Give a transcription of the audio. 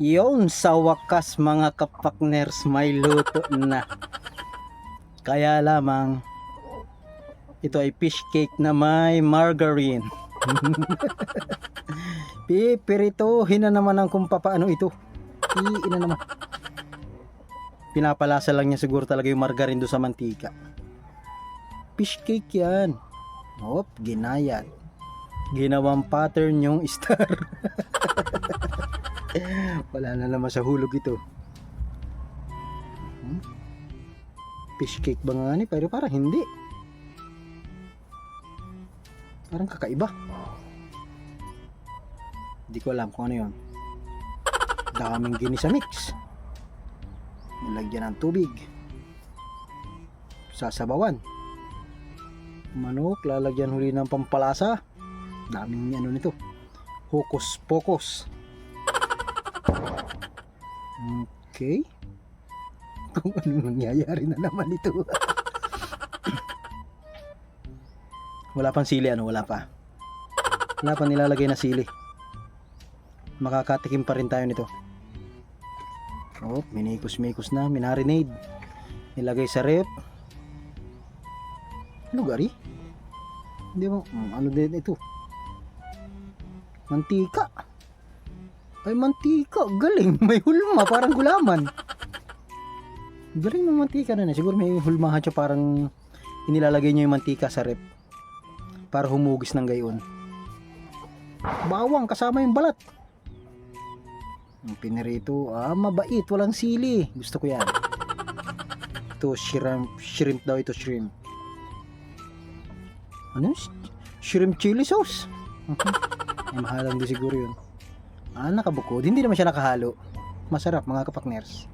Yun, sa wakas mga kapakners, may luto na. Kaya lamang, ito ay fish cake na may margarine. Pipirituhin na naman ang kung paano ito. Iina naman. Pinapalasa lang niya siguro talaga yung margarine do sa mantika. Fish cake yan. Ginayat. Ginawang pattern yung star. Wala na naman sa hulog ito. Fish cake ba nga ni? Pero parang hindi. Parang kakaiba. Hindi ko alam kung ano yun. Daming ginisa mix. Nilagyan ng tubig. Sasabawan. Manok, lalagyan huli ng pampalasa. Daming ano nito. Hokus pokus. Okay. Kung ano nangyayari na naman ito. Wala pang sili, wala pa. Wala pa nilalagay na sili. Makakatikim pa rin tayo nito. Minikos-mikos na, minarinade. Nilagay sa rep. Lugari? Hindi mo, ano din ito? Mantika. Ay, mantika. Galing. May hulma. Parang gulaman. Galing ng mantika na. Siguro may hulmahan siya. Parang inilalagay niya yung mantika sa rep. Para humugis ng gayon. Bawang kasama yung balat. Ang pinirito. Mabait. Walang sili. Gusto ko yan. Ito, shrimp daw ito. Shrimp. Ano? Shrimp chili sauce. Mahalang din siguro yun. Nakabukod. Hindi naman siya nakahalo. Masarap mga kapakners.